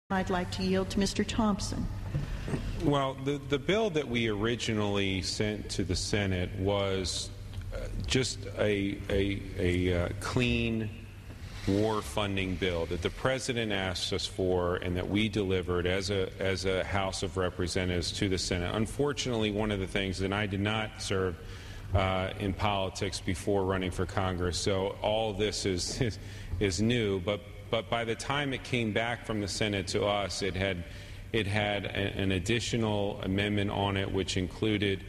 I'd like to yield to Mr. Thompson. Well, the bill that we originally sent to the Senate was just a clean war funding bill that the President asked us for and that we delivered as a House of Representatives to the Senate. Unfortunately, one of the things, and I did not serve in politics before running for Congress, so all this is new, but by the time it came back from the Senate to us, it had an additional amendment on it which included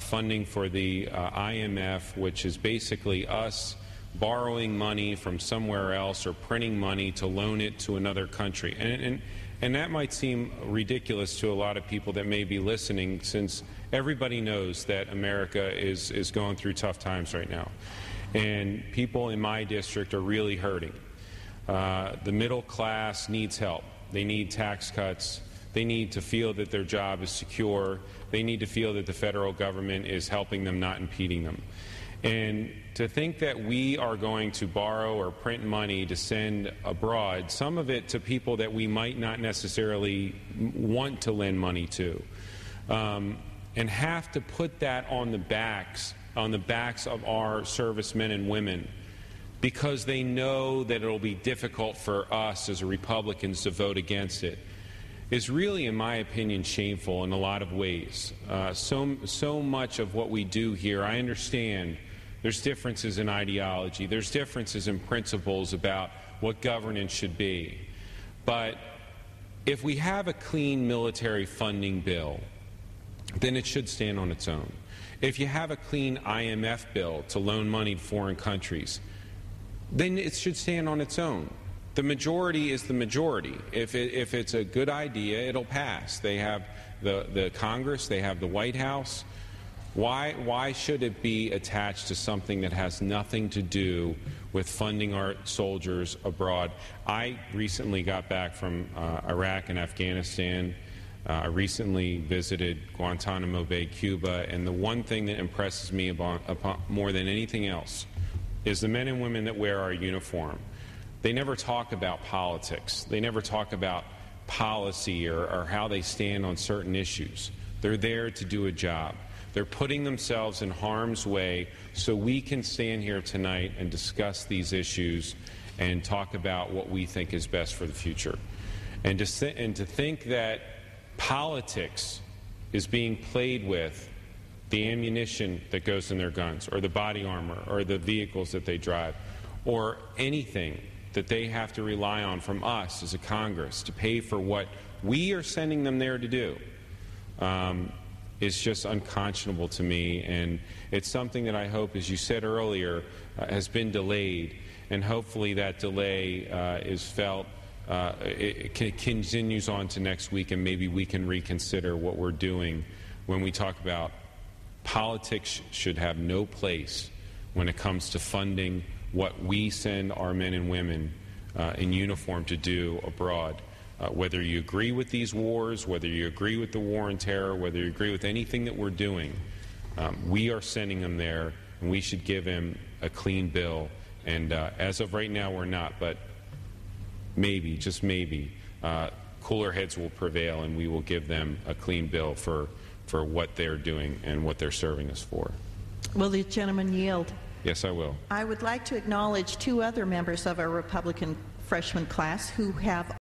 funding for the IMF, which is basically us borrowing money from somewhere else or printing money to loan it to another country. And that might seem ridiculous to a lot of people that may be listening, since everybody knows that America is going through tough times right now. And people in my district are really hurting. The middle class needs help. They need tax cuts. They need to feel that their job is secure. They need to feel that the federal government is helping them, not impeding them. And to think that we are going to borrow or print money to send abroad, some of it to people that we might not necessarily want to lend money to, and have to put that on the backs of our servicemen and women, because they know that it will be difficult for us as Republicans to vote against it, is really, in my opinion, shameful in a lot of ways. So much of what we do here, I understand there's differences in ideology, there's differences in principles about what governance should be. But if we have a clean military funding bill, then it should stand on its own. If you have a clean IMF bill to loan money to foreign countries, then it should stand on its own. The majority is the majority. If it's a good idea, it'll pass. They have the Congress, they have the White House. Why should it be attached to something that has nothing to do with funding our soldiers abroad? I recently got back from Iraq and Afghanistan. I recently visited Guantanamo Bay, Cuba, and the one thing that impresses me upon more than anything else is the men and women that wear our uniform. They never talk about politics. They never talk about policy or how they stand on certain issues. They're there to do a job. They're putting themselves in harm's way so we can stand here tonight and discuss these issues and talk about what we think is best for the future. And to think that politics is being played with, the ammunition that goes in their guns, or the body armor, or the vehicles that they drive, or anything that they have to rely on from us as a Congress to pay for what we are sending them there to do, is just unconscionable to me. And it's something that I hope, as you said earlier, has been delayed, and hopefully that delay is felt, it continues on to next week, and maybe we can reconsider what we're doing when we talk about politics. Should have no place when it comes to funding what we send our men and women in uniform to do abroad. Whether you agree with these wars, whether you agree with the war on terror, whether you agree with anything that we're doing, we are sending them there, and we should give them a clean bill. And as of right now, we're not, but maybe, just maybe, cooler heads will prevail, and we will give them a clean bill for what they're doing and what they're serving us for. Will the gentleman yield? Yes, I will. I would like to acknowledge two other members of our Republican freshman class who have